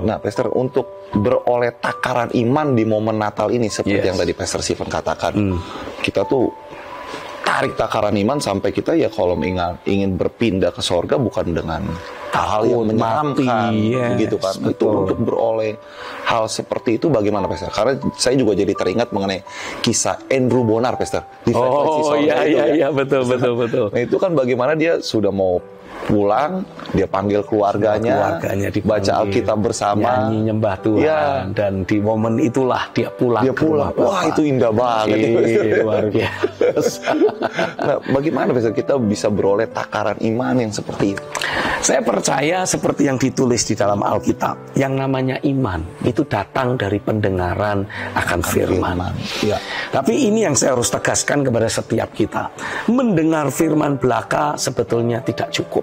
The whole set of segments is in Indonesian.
Nah, Pastor, untuk beroleh takaran iman di momen Natal ini seperti yang tadi Pastor Stephen katakan, kita tuh tarik takaran iman sampai kita ya kalau ingin berpindah ke sorga bukan dengan hal yang menyeramkan, gitu kan? Betul. Itu untuk beroleh hal seperti itu bagaimana, Pastor? Karena saya juga jadi teringat mengenai kisah Andrew Bonar, Pastor. Di iya, betul. Nah, itu kan bagaimana dia sudah mau pulang, dia panggil keluarganya baca Alkitab bersama, nyanyi nyembah Tuhan, dan di momen itulah dia pulang. Wah, itu indah banget. Luar biasa. Nah, bagaimana kita bisa beroleh takaran iman yang seperti itu? Saya percaya seperti yang ditulis di dalam Alkitab, yang namanya iman itu datang dari pendengaran akan firman. Ya. Tapi ini yang saya harus tegaskan kepada setiap kita. Mendengar firman belaka sebetulnya tidak cukup.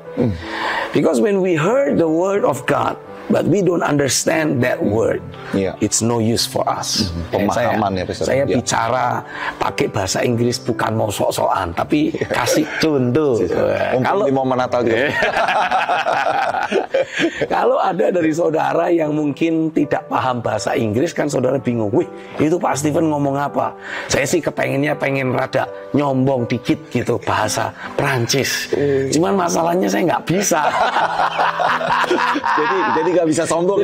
Because when we heard the word of God, but we don't understand that word, it's no use for us. Pemahaman saya bicara pakai bahasa Inggris bukan mau sok-sokan, tapi kasih contoh. Kalau di momen Natal gitu. Kalau ada dari saudara yang mungkin tidak paham bahasa Inggris, kan saudara bingung, wih itu Pak Stephen ngomong apa? Saya sih pengen rada nyombong dikit gitu bahasa Prancis. Cuman masalahnya saya nggak bisa. jadi nggak bisa sombong.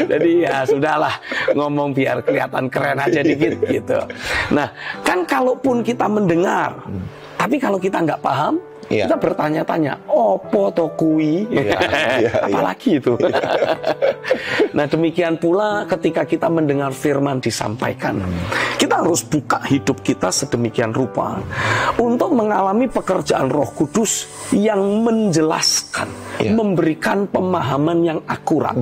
Jadi ya sudahlah, ngomong biar kelihatan keren aja dikit gitu. Nah, kan kalaupun kita mendengar, tapi kalau kita nggak paham, kita bertanya-tanya, opo to kui? Apalagi itu. Nah, demikian pula ketika kita mendengar firman disampaikan, kita harus buka hidup kita sedemikian rupa untuk mengalami pekerjaan Roh Kudus yang menjelaskan, memberikan pemahaman yang akurat.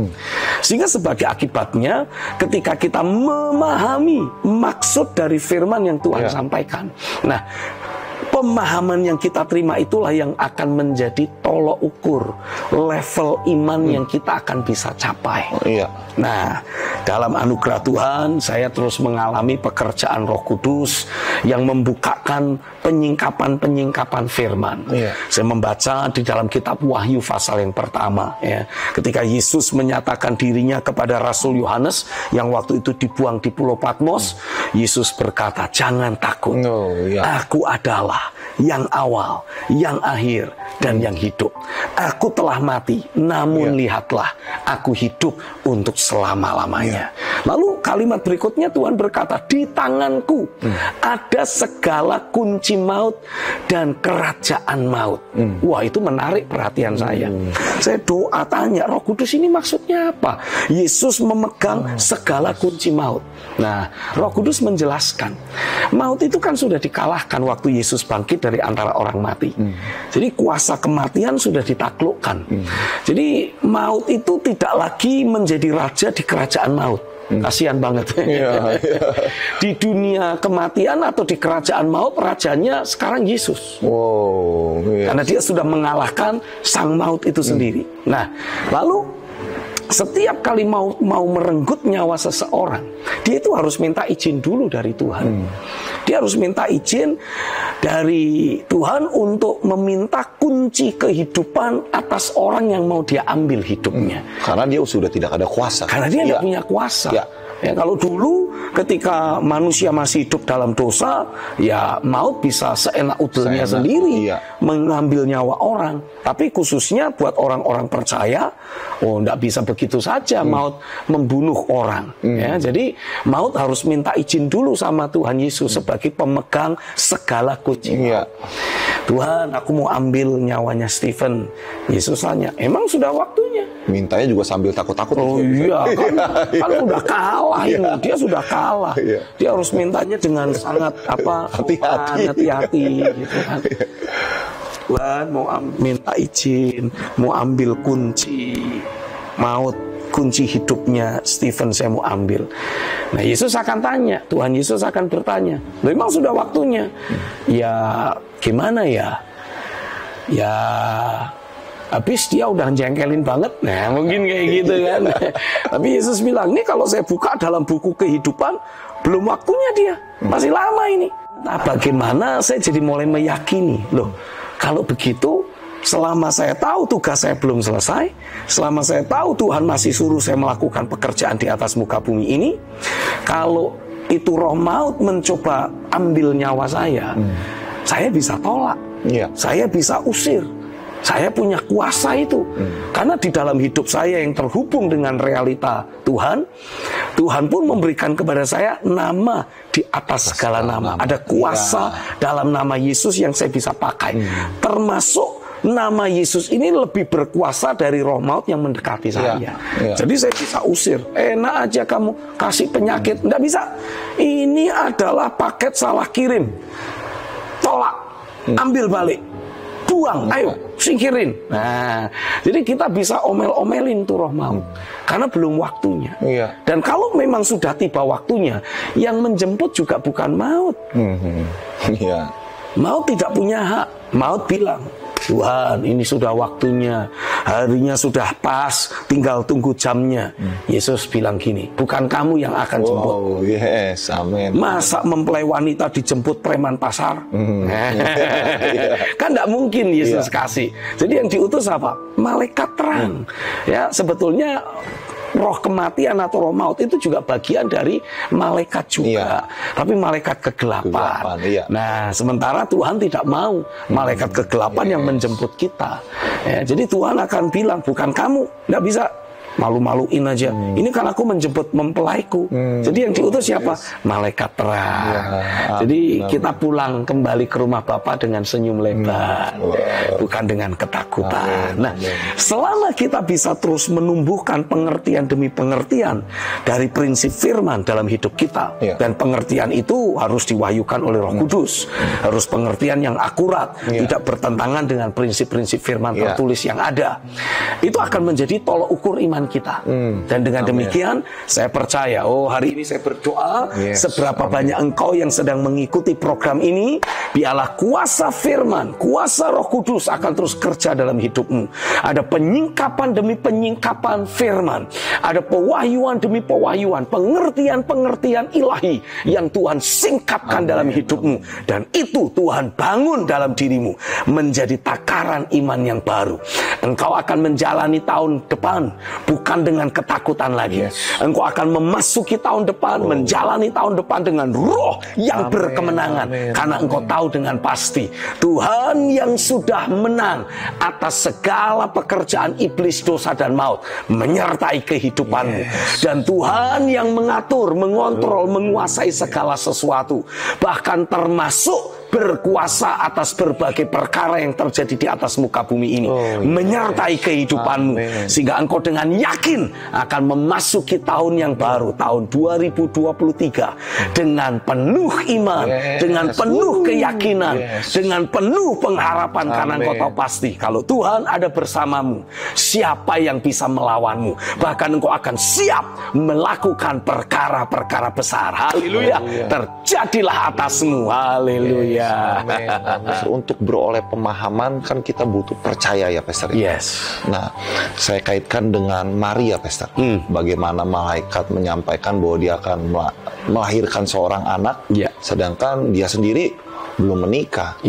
Sehingga sebagai akibatnya, ketika kita memahami maksud dari firman yang Tuhan sampaikan, nah, pemahaman yang kita terima itulah yang akan menjadi tolok ukur level iman yang kita akan bisa capai. Nah, dalam anugerah Tuhan, saya terus mengalami pekerjaan Roh Kudus yang membukakan penyingkapan-penyingkapan firman. Saya membaca di dalam kitab Wahyu pasal yang pertama, ketika Yesus menyatakan dirinya kepada Rasul Yohanes yang waktu itu dibuang di Pulau Patmos, Yesus berkata, jangan takut, aku adalah yang awal, yang akhir, dan yang hidup. Aku telah mati, namun lihatlah, aku hidup untuk selama-lamanya. Lalu kalimat berikutnya Tuhan berkata, di tanganku ada segala kunci maut dan kerajaan maut. Wah, itu menarik perhatian saya. Saya doa tanya, Roh Kudus ini maksudnya apa? Yesus memegang segala kunci maut. Nah, Roh Kudus menjelaskan, maut itu kan sudah dikalahkan waktu Yesus bangkit dari antara orang mati. Jadi kuasa kematian sudah ditaklukkan. Jadi maut itu tidak lagi menjadi raja di kerajaan maut. Kasihan banget. Di dunia kematian atau di kerajaan maut, rajanya sekarang Yesus. Karena dia sudah mengalahkan sang maut itu sendiri. Nah, lalu setiap kali mau merenggut nyawa seseorang, dia itu harus minta izin dulu dari Tuhan. Dia harus minta izin dari Tuhan untuk meminta kunci kehidupan atas orang yang mau dia ambil hidupnya. Karena dia sudah tidak ada kuasa. Karena dia tidak punya kuasa. Ya, kalau dulu ketika manusia masih hidup dalam dosa, ya maut bisa seenak udelnya sendiri mengambil nyawa orang. Tapi khususnya buat orang-orang percaya, tidak bisa begitu saja maut membunuh orang. Ya, jadi maut harus minta izin dulu sama Tuhan Yesus sebagai pemegang segala kunci maut. Tuhan, aku mau ambil nyawanya Stephen. Yesus tanya, emang sudah waktunya? Mintanya juga sambil takut-takut. Kan sudah kalah ini. Dia sudah kalah. Dia harus mintanya dengan sangat hati-hati gitu kan. Tuhan mau minta izin, mau ambil kunci maut, kunci hidupnya Stephen, saya mau ambil. Nah, Yesus akan tanya, Tuhan Yesus akan bertanya, memang sudah waktunya? Ya gimana ya? Ya habis dia udah jengkelin banget. Nah, mungkin kayak gitu kan. Tapi Yesus bilang, ini kalau saya buka dalam buku kehidupan, belum waktunya dia. Masih lama ini. Nah, bagaimana saya jadi mulai meyakini, loh, kalau begitu selama saya tahu tugas saya belum selesai, selama saya tahu Tuhan masih suruh saya melakukan pekerjaan di atas muka bumi ini, kalau itu roh maut mencoba ambil nyawa saya bisa tolak, saya bisa usir. Saya punya kuasa itu. Karena di dalam hidup saya yang terhubung dengan realita Tuhan, Tuhan pun memberikan kepada saya nama di atas segala nama. Ada kuasa dalam nama Yesus yang saya bisa pakai. Termasuk nama Yesus ini lebih berkuasa dari roh maut yang mendekati saya. Jadi saya bisa usir. Enak aja kamu kasih penyakit. Nggak bisa. Ini adalah paket salah kirim. Tolak. Ambil balik. Buang, ayo, singkirin. Nah, jadi kita bisa omel-omelin tuh roh maut. Karena belum waktunya. Dan kalau memang sudah tiba waktunya, yang menjemput juga bukan maut. Maut tidak punya hak. Maut bilang, Tuhan, ini sudah waktunya, harinya sudah pas, tinggal tunggu jamnya. Yesus bilang gini, bukan kamu yang akan jemput. Amin. Masa mempelai wanita dijemput preman pasar? Kan tidak mungkin Yesus kasih. Jadi yang diutus apa? Malaikat terang. Ya, sebetulnya roh kematian atau roh maut itu juga bagian dari malaikat juga, tapi malaikat kegelapan. Nah, sementara Tuhan tidak mau malaikat kegelapan yang menjemput kita. Ya, jadi Tuhan akan bilang, bukan kamu, nggak bisa. Malu-maluin aja. Ini kan aku menjemput mempelaiku. Jadi yang diutus siapa? Malaikat terang. Jadi kita pulang kembali ke rumah Bapa dengan senyum lebar, bukan dengan ketakutan. Nah, selama kita bisa terus menumbuhkan pengertian demi pengertian dari prinsip firman dalam hidup kita, dan pengertian itu harus diwahyukan oleh Roh Kudus, harus pengertian yang akurat, tidak bertentangan dengan prinsip-prinsip firman tertulis yang ada. Itu akan menjadi tolok ukur iman kita. Dan dengan demikian saya percaya, hari ini saya berdoa, seberapa banyak engkau yang sedang mengikuti program ini, biarlah kuasa firman, kuasa Roh Kudus akan terus kerja dalam hidupmu. Ada penyingkapan demi penyingkapan firman, ada pewahyuan demi pewahyuan, pengertian-pengertian ilahi yang Tuhan singkapkan dalam hidupmu, dan itu Tuhan bangun dalam dirimu menjadi takaran iman yang baru. Engkau akan menjalani tahun depan bukan dengan ketakutan lagi. Engkau akan memasuki tahun depan, menjalani tahun depan dengan roh yang berkemenangan. Karena engkau tahu dengan pasti Tuhan yang sudah menang atas segala pekerjaan iblis, dosa dan maut menyertai kehidupanmu. Dan Tuhan yang mengatur, mengontrol, menguasai segala sesuatu, bahkan termasuk berkuasa atas berbagai perkara yang terjadi di atas muka bumi ini, menyertai kehidupanmu, sehingga engkau dengan yakin akan memasuki tahun yang baru, tahun 2023, dengan penuh iman, dengan penuh keyakinan, dengan penuh pengharapan, karena engkau tahu pasti kalau Tuhan ada bersamamu, siapa yang bisa melawanmu? Bahkan engkau akan siap melakukan perkara-perkara besar. Haleluya. Terjadilah atasmu. Haleluya. Untuk beroleh pemahaman kan kita butuh percaya ya, Pastor. Nah, saya kaitkan dengan Maria, Pastor. Bagaimana malaikat menyampaikan bahwa dia akan melahirkan seorang anak, sedangkan dia sendiri belum menikah.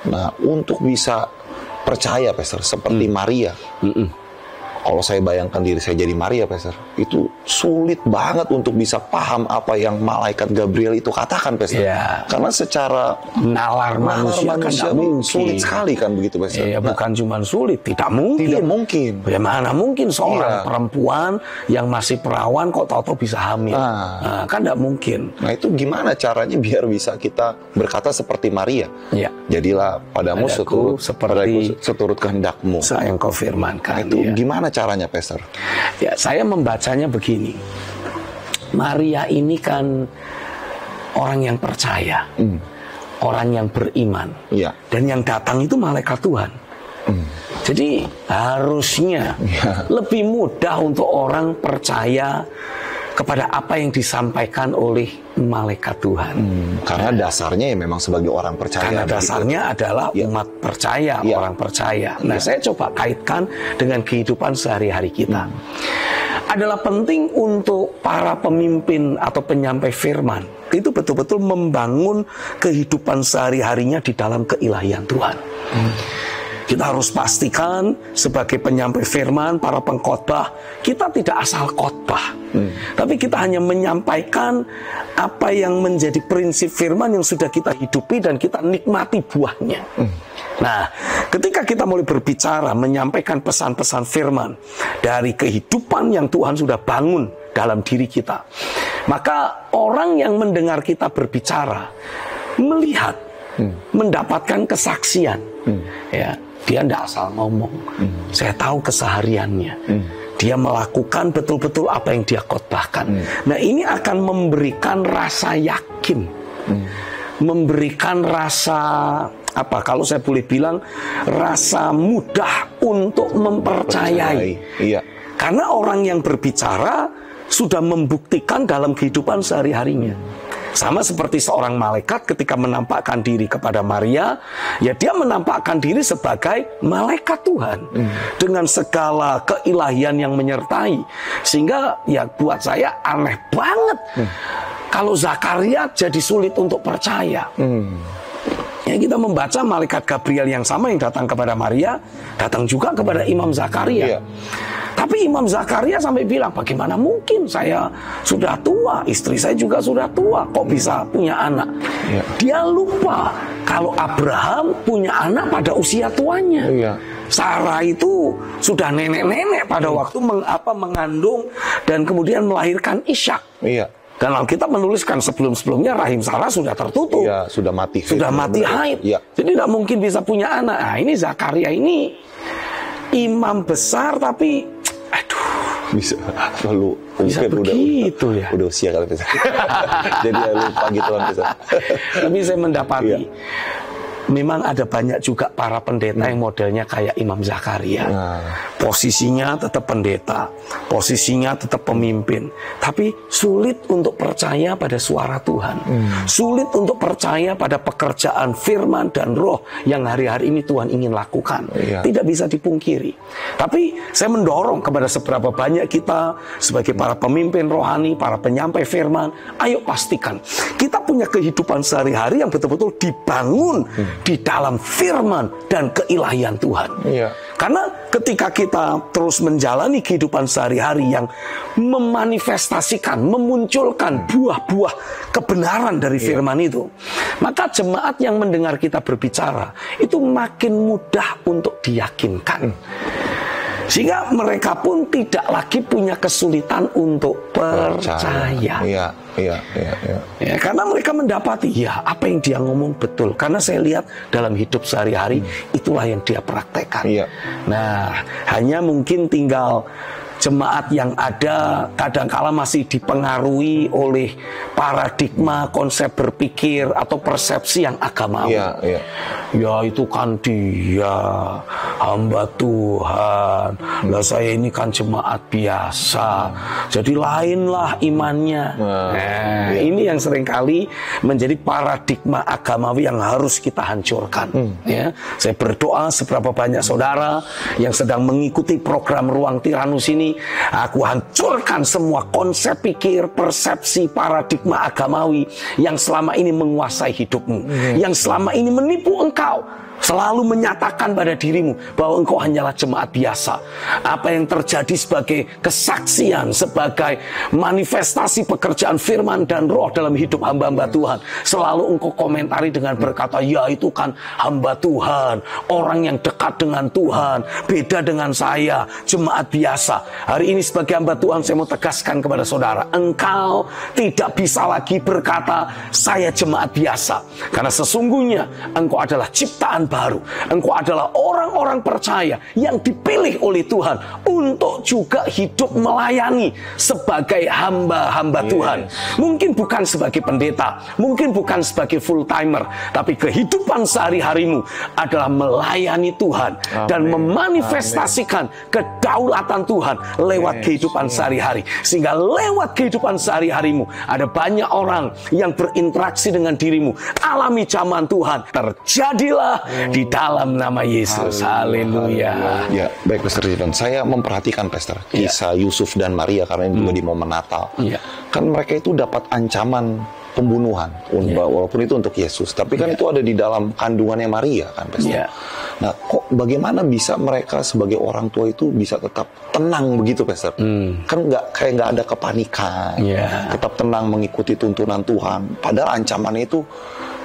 Nah, untuk bisa percaya, Pastor, seperti Maria. Kalau saya bayangkan diri saya jadi Maria, Pastor, itu sulit banget untuk bisa paham apa yang malaikat Gabriel itu katakan, Pastor. Karena secara nalar manusia kan sulit sekali kan begitu, Pastor. Bukan cuma sulit, tidak mungkin. Tidak mungkin. Bagaimana mungkin seorang perempuan yang masih perawan kok tahu-tahu bisa hamil? Kan tidak mungkin. Nah, itu gimana caranya biar bisa kita berkata seperti Maria? Jadilah padamu seturut kehendakmu. Saya yang kau firmankan. Nah, itu gimana caranya, Pastor? Ya, saya membacanya begini. Maria ini kan orang yang percaya, orang yang beriman, dan yang datang itu malaikat Tuhan. Jadi harusnya lebih mudah untuk orang percaya kepada apa yang disampaikan oleh malaikat Tuhan. Karena dasarnya ya memang sebagai orang percaya. Karena dasarnya adalah umat percaya, orang percaya. Nah, saya coba kaitkan dengan kehidupan sehari-hari kita. Adalah penting untuk para pemimpin atau penyampai firman itu betul-betul membangun kehidupan sehari-harinya di dalam keilahian Tuhan. Kita harus pastikan sebagai penyampai firman, para pengkhotbah, kita tidak asal khotbah. Tapi kita hanya menyampaikan apa yang menjadi prinsip firman yang sudah kita hidupi dan kita nikmati buahnya. Nah, ketika kita mulai berbicara, menyampaikan pesan-pesan firman dari kehidupan yang Tuhan sudah bangun dalam diri kita, maka orang yang mendengar kita berbicara melihat, mendapatkan kesaksian. Ya, dia tidak asal ngomong. Saya tahu kesehariannya. Dia melakukan betul-betul apa yang dia khotbahkan. Nah, ini akan memberikan rasa yakin, memberikan rasa apa? Kalau saya boleh bilang, rasa mudah untuk mempercayai. Iya. Karena orang yang berbicara sudah membuktikan dalam kehidupan sehari-harinya. Sama seperti seorang malaikat ketika menampakkan diri kepada Maria, ya dia menampakkan diri sebagai malaikat Tuhan dengan segala keilahian yang menyertai. Sehingga ya buat saya aneh banget kalau Zakaria jadi sulit untuk percaya. Ya, kita membaca malaikat Gabriel yang sama yang datang kepada Maria, datang juga kepada Imam Zakaria. Iya. Tapi Imam Zakaria sampai bilang, bagaimana mungkin, saya sudah tua, istri saya juga sudah tua, kok bisa punya anak? Iya. Dia lupa kalau Abraham punya anak pada usia tuanya. Iya. Sarah itu sudah nenek-nenek pada waktu mengandung dan kemudian melahirkan Ishak. Iya. Dan Alkitab menuliskan sebelum-sebelumnya rahim Sarah sudah tertutup. Iya, sudah mati. Sudah mati haid. Ya. Jadi tidak mungkin bisa punya anak. Nah, ini Zakaria ini imam besar tapi bisa lalu bisa begitu udah usia kali bisa. Jadi lupa gitu kan bisa. Tapi saya mendapati memang ada banyak juga para pendeta yang modelnya kayak Imam Zakaria. Posisinya tetap pendeta, posisinya tetap pemimpin, tapi sulit untuk percaya pada suara Tuhan. Sulit untuk percaya pada pekerjaan firman dan roh yang hari-hari ini Tuhan ingin lakukan. Tidak bisa dipungkiri. Tapi saya mendorong kepada seberapa banyak kita sebagai para pemimpin rohani, para penyampai firman, ayo pastikan kita punya kehidupan sehari-hari yang betul-betul dibangun di dalam firman dan keilahian Tuhan. Karena ketika kita terus menjalani kehidupan sehari-hari yang memanifestasikan, memunculkan buah-buah kebenaran dari firman itu, maka jemaat yang mendengar kita berbicara itu makin mudah untuk diyakinkan. Sehingga mereka pun tidak lagi punya kesulitan untuk percaya. Ya, karena mereka mendapati, ya apa yang dia ngomong betul. Karena saya lihat dalam hidup sehari-hari, itulah yang dia praktekkan. Nah, hanya mungkin tinggal jemaat yang ada kadangkala masih dipengaruhi oleh paradigma konsep berpikir atau persepsi yang agamawi. Ya itu kan dia hamba Tuhan, lah saya ini kan jemaat biasa, jadi lainlah imannya. Ini yang seringkali menjadi paradigma agamawi yang harus kita hancurkan. Ya, saya berdoa seberapa banyak saudara yang sedang mengikuti program Ruang Tiranus ini, aku hancurkan semua konsep pikir, persepsi, paradigma agamawi yang selama ini menguasai hidupmu, yang selama ini menipu engkau, selalu menyatakan pada dirimu bahwa engkau hanyalah jemaat biasa. Apa yang terjadi sebagai kesaksian, sebagai manifestasi pekerjaan firman dan roh dalam hidup hamba-hamba Tuhan, selalu engkau komentari dengan berkata, ya itu kan hamba Tuhan, orang yang dekat dengan Tuhan, beda dengan saya, jemaat biasa. Hari ini sebagai hamba Tuhan, saya mau tegaskan kepada saudara, engkau tidak bisa lagi berkata saya jemaat biasa, karena sesungguhnya engkau adalah ciptaan baru. Engkau adalah orang-orang percaya yang dipilih oleh Tuhan untuk juga hidup melayani sebagai hamba-hamba Tuhan. Mungkin bukan sebagai pendeta, mungkin bukan sebagai full timer, tapi kehidupan sehari-harimu adalah melayani Tuhan dan memanifestasikan kedaulatan Tuhan lewat kehidupan sehari-hari. Sehingga lewat kehidupan sehari-harimu ada banyak orang yang berinteraksi dengan dirimu. Alami zaman Tuhan. Terjadilah di dalam nama Yesus. Haleluya. Ya, baik Pastor Stephen. Saya memperhatikan Pastor kisah Yusuf dan Maria karena ini juga di momen Natal. Kan mereka itu dapat ancaman pembunuhan, walaupun itu untuk Yesus, tapi kan itu ada di dalam kandungannya Maria kan, Pastor. Nah, kok bagaimana bisa mereka sebagai orang tua itu bisa tetap tenang begitu, Pastor? Kan kayak nggak ada kepanikan, tetap tenang mengikuti tuntunan Tuhan, padahal ancamannya itu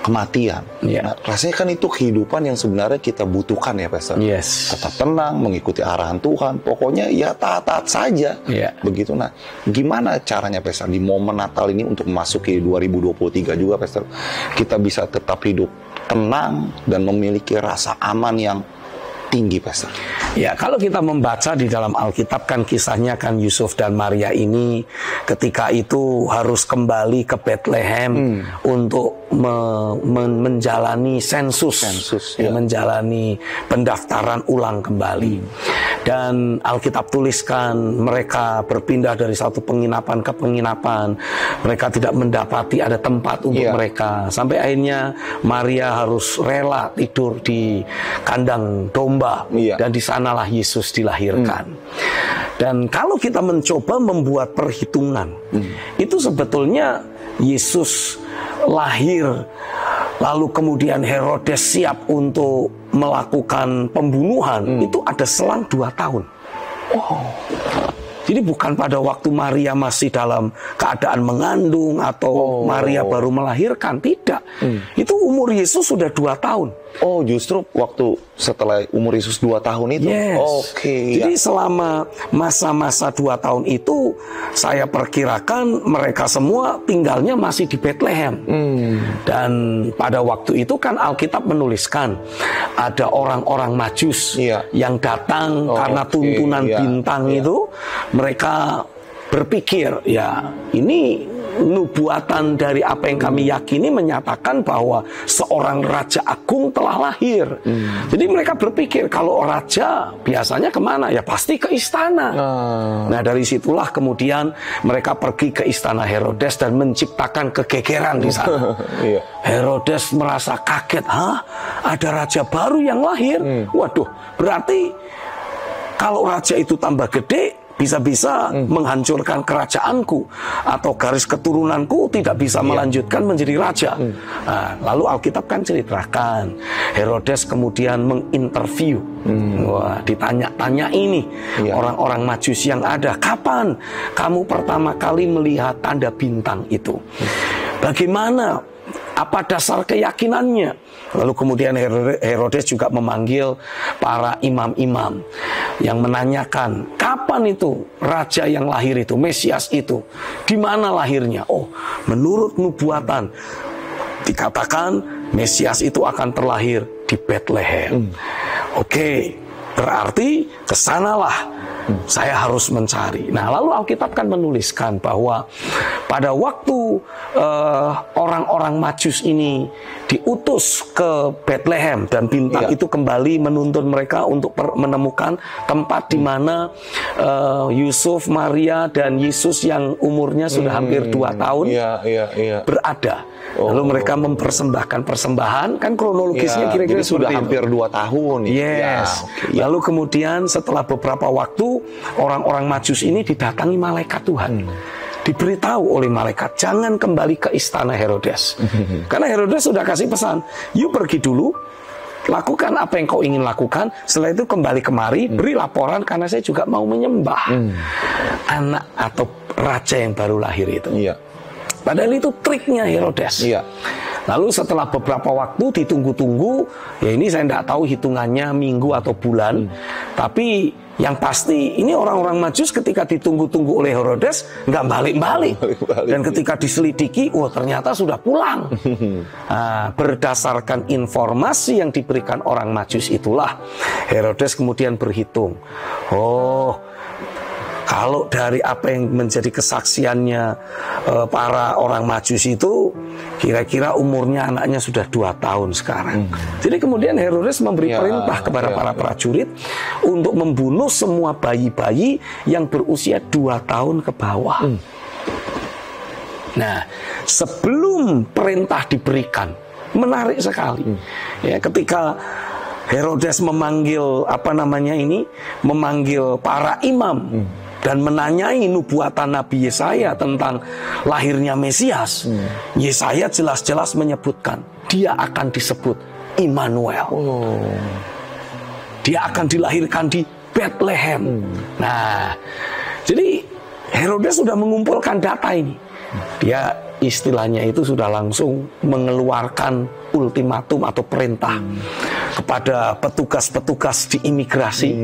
kematian. Nah, rasanya kan itu kehidupan yang sebenarnya kita butuhkan ya, Pastor. Tetap tenang, mengikuti arahan Tuhan. Pokoknya ya taat-taat saja. Begitu. Nah, gimana caranya, Pastor, di momen Natal ini untuk memasuki 2023 juga, Pastor, kita bisa tetap hidup tenang dan memiliki rasa aman yang tinggi, Pastor? Ya, kalau kita membaca di dalam Alkitab kan kisahnya kan Yusuf dan Maria ini ketika itu harus kembali ke Bethlehem untuk menjalani sensus menjalani pendaftaran ulang kembali. Dan Alkitab tuliskan mereka berpindah dari satu penginapan ke penginapan. Mereka tidak mendapati ada tempat untuk mereka. Sampai akhirnya Maria harus rela tidur di kandang domba. Dan di sanalah Yesus dilahirkan. Dan kalau kita mencoba membuat perhitungan, itu sebetulnya Yesus lahir, lalu kemudian Herodes siap untuk melakukan pembunuhan, itu ada selang 2 tahun. Jadi bukan pada waktu Maria masih dalam keadaan mengandung atau Maria baru melahirkan, tidak. Itu umur Yesus sudah 2 tahun. Oh, justru waktu setelah umur Yesus 2 tahun itu? Jadi selama masa-masa 2 tahun itu, saya perkirakan mereka semua tinggalnya masih di Bethlehem. Dan pada waktu itu kan Alkitab menuliskan ada orang-orang Majus yang datang karena tuntunan bintang itu. Mereka berpikir, ya ini nubuatan dari apa yang kami yakini menyatakan bahwa seorang raja agung telah lahir. Jadi mereka berpikir kalau raja biasanya kemana? Ya pasti ke istana. Nah, dari situlah kemudian mereka pergi ke istana Herodes dan menciptakan kegegeran di sana. Herodes merasa kaget, ada raja baru yang lahir? Waduh, berarti kalau raja itu tambah gede, bisa-bisa menghancurkan kerajaanku atau garis keturunanku tidak bisa melanjutkan menjadi raja. Nah, lalu Alkitab kan ceritakan Herodes kemudian menginterview, ditanya-tanya ini orang-orang Majus yang ada, kapan kamu pertama kali melihat tanda bintang itu? Bagaimana? Apa dasar keyakinannya? Lalu kemudian Herodes juga memanggil para imam-imam yang menanyakan, kapan itu raja yang lahir itu, Mesias itu? Di mana lahirnya? Oh, menurut nubuatan dikatakan Mesias itu akan terlahir di Bethlehem. Oke, berarti kesanalah saya harus mencari. Nah, lalu Alkitab kan menuliskan bahwa pada waktu orang-orang Majus ini diutus ke Bethlehem dan bintang itu kembali menuntun mereka untuk menemukan tempat di mana Yusuf, Maria, dan Yesus yang umurnya sudah hampir 2 tahun berada. Lalu mereka mempersembahkan persembahan, kan kronologisnya kira-kira sudah hampir 2 tahun. Lalu kemudian setelah beberapa waktu orang-orang Majus ini didatangi malaikat Tuhan. Diberitahu oleh malaikat, jangan kembali ke istana Herodes. Karena Herodes sudah kasih pesan, you pergi dulu, lakukan apa yang kau ingin lakukan, setelah itu kembali kemari, beri laporan karena saya juga mau menyembah anak atau raja yang baru lahir itu. Padahal itu triknya Herodes. Lalu setelah beberapa waktu ditunggu-tunggu, ya ini saya tidak tahu hitungannya minggu atau bulan, tapi yang pasti ini orang-orang Majus ketika ditunggu-tunggu oleh Herodes nggak balik-balik. Dan ketika diselidiki, ternyata sudah pulang. Nah, berdasarkan informasi yang diberikan orang Majus itulah Herodes kemudian berhitung. Kalau dari apa yang menjadi kesaksiannya para orang Majus itu, kira-kira umurnya anaknya sudah 2 tahun sekarang. Jadi kemudian Herodes memberi perintah kepada para prajurit untuk membunuh semua bayi-bayi yang berusia 2 tahun ke bawah. Nah, sebelum perintah diberikan, menarik sekali. Ya, ketika Herodes memanggil memanggil para imam dan menanyai nubuatan Nabi Yesaya tentang lahirnya Mesias, Yesaya jelas-jelas menyebutkan dia akan disebut Immanuel. Dia akan dilahirkan di Bethlehem. Nah, jadi Herodes sudah mengumpulkan data ini. Dia istilahnya itu sudah langsung mengeluarkan ultimatum atau perintah kepada petugas-petugas di imigrasi.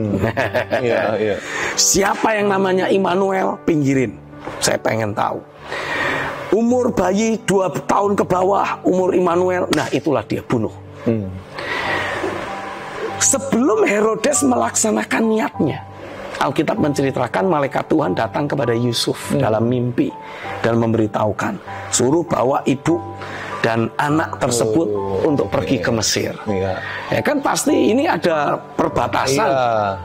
Siapa yang namanya Immanuel, pinggirin. Saya pengen tahu. Umur bayi 2 tahun ke bawah, umur Immanuel, nah itulah dia, bunuh. Sebelum Herodes melaksanakan niatnya, Alkitab menceritakan malaikat Tuhan datang kepada Yusuf dalam mimpi dan memberitahukan, suruh bawa ibu dan anak tersebut untuk pergi ke Mesir. Ya kan pasti ini ada perbatasan,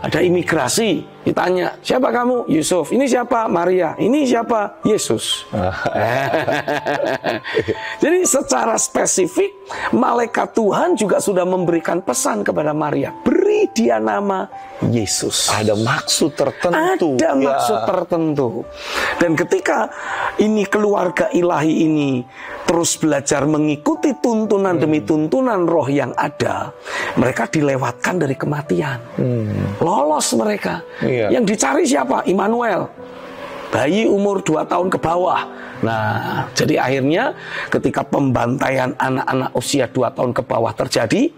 ada imigrasi. Ditanya, siapa kamu? Yusuf. Ini siapa? Maria. Ini siapa? Yesus. Jadi secara spesifik, malaikat Tuhan juga sudah memberikan pesan kepada Maria. Beri dia nama Yesus. Ada maksud tertentu. Ada maksud tertentu. Dan ketika ini keluarga ilahi ini terus belajar mengikuti tuntunan demi tuntunan roh yang ada, mereka dilewatkan dari kematian. Lolos mereka. Yang dicari siapa? Immanuel. Bayi umur 2 tahun ke bawah. Nah, jadi akhirnya ketika pembantaian anak-anak usia 2 tahun ke bawah terjadi,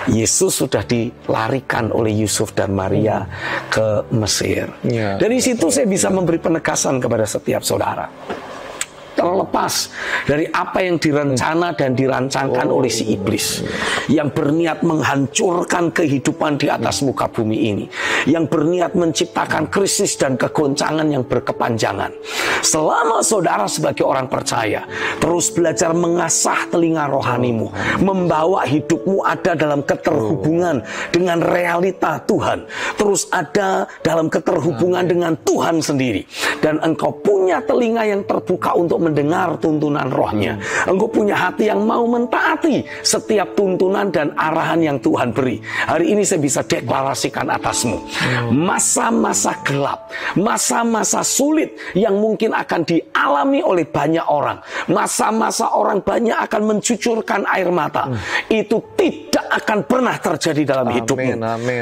Yesus sudah dilarikan oleh Yusuf dan Maria ke Mesir. Dari situ saya bisa memberi penegasan kepada setiap saudara. Terlepas dari apa yang direncana dan dirancangkan oleh si iblis yang berniat menghancurkan kehidupan di atas muka bumi ini, yang berniat menciptakan krisis dan kegoncangan yang berkepanjangan. Selama saudara sebagai orang percaya terus belajar mengasah telinga rohanimu, membawa hidupmu ada dalam keterhubungan dengan realita Tuhan, terus ada dalam keterhubungan dengan Tuhan sendiri, dan engkau punya telinga yang terbuka untuk mendengar tuntunan rohnya, engkau punya hati yang mau mentaati setiap tuntunan dan arahan yang Tuhan beri. Hari ini saya bisa deklarasikan atasmu, masa-masa gelap, masa-masa sulit yang mungkin akan dialami oleh banyak orang, masa-masa orang banyak akan mencucurkan air mata, itu tidak akan pernah terjadi dalam hidupmu.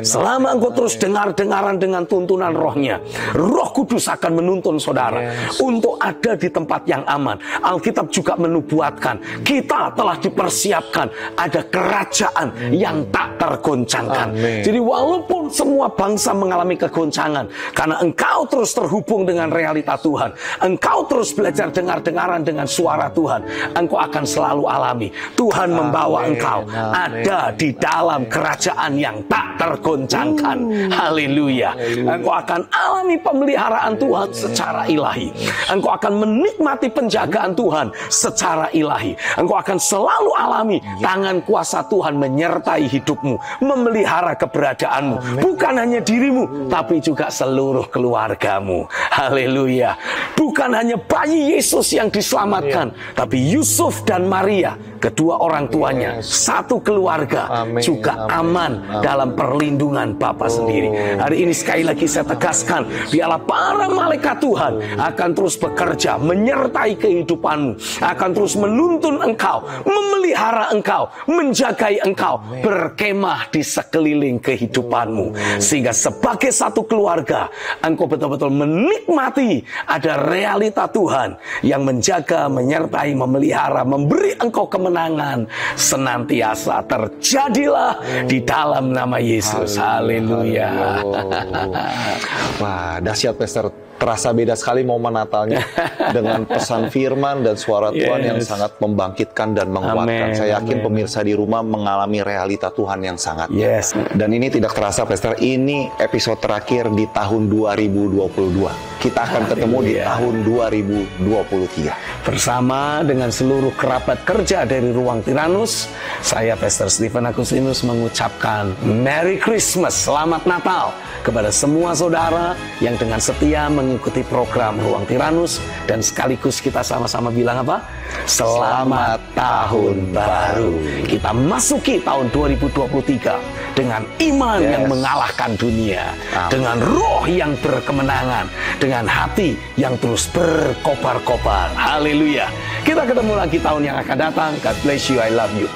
Selama engkau terus dengar-dengaran dengan tuntunan rohnya, Roh Kudus akan menuntun saudara untuk ada di tempat yang aman. Alkitab juga menubuatkan kita telah dipersiapkan ada kerajaan yang tak tergoncangkan. Jadi walaupun semua bangsa mengalami kegoncangan, karena engkau terus terhubung dengan realita Tuhan, engkau terus belajar dengar-dengaran dengan suara Tuhan, engkau akan selalu alami Tuhan membawa engkau ada di dalam kerajaan yang tak tergoncangkan. Haleluya. Engkau akan alami pemeliharaan Tuhan secara ilahi. Engkau akan menikmati penjagaan Tuhan secara ilahi. Engkau akan selalu alami tangan kuasa Tuhan menyertai hidupmu, memelihara keberadaanmu, bukan hanya dirimu tapi juga seluruh keluargamu. Haleluya. Bukan hanya bayi Yesus yang diselamatkan, tapi Yusuf dan Maria, kedua orang tuanya, satu keluarga juga aman dalam perlindungan Bapa sendiri. Hari ini sekali lagi saya tegaskan, biarlah para malaikat Tuhan akan terus bekerja menyertai kehidupanmu, akan terus menuntun engkau, memelihara engkau, menjagai engkau, berkemah di sekeliling kehidupanmu, sehingga sebagai satu keluarga engkau betul-betul menikmati ada realita Tuhan yang menjaga, menyertai, memelihara, memberi engkau kemenangan senantiasa. Terjadilah di dalam nama Yesus. Haleluya. Wah, dahsyat Pastor. Terasa beda sekali momen Natalnya dengan pesan firman dan suara Tuhan yang sangat membangkitkan dan menguatkan. Saya yakin pemirsa di rumah mengalami realita Tuhan yang sangat nyata. Dan ini tidak terasa, Pastor, ini episode terakhir di tahun 2022. Kita akan ketemu di tahun 2023. Bersama dengan seluruh kerabat kerja dari Ruang Tiranus, saya Pastor Stephen Agustinus mengucapkan Merry Christmas, Selamat Natal kepada semua saudara yang dengan setia mengikuti program Ruang Tiranus, dan sekaligus kita sama-sama bilang apa? Selamat tahun baru. Kita masuki tahun 2023 dengan iman yang mengalahkan dunia, dengan roh yang berkemenangan, dengan hati yang terus berkobar-kobar. Haleluya. Kita ketemu lagi tahun yang akan datang. God bless you. I love you.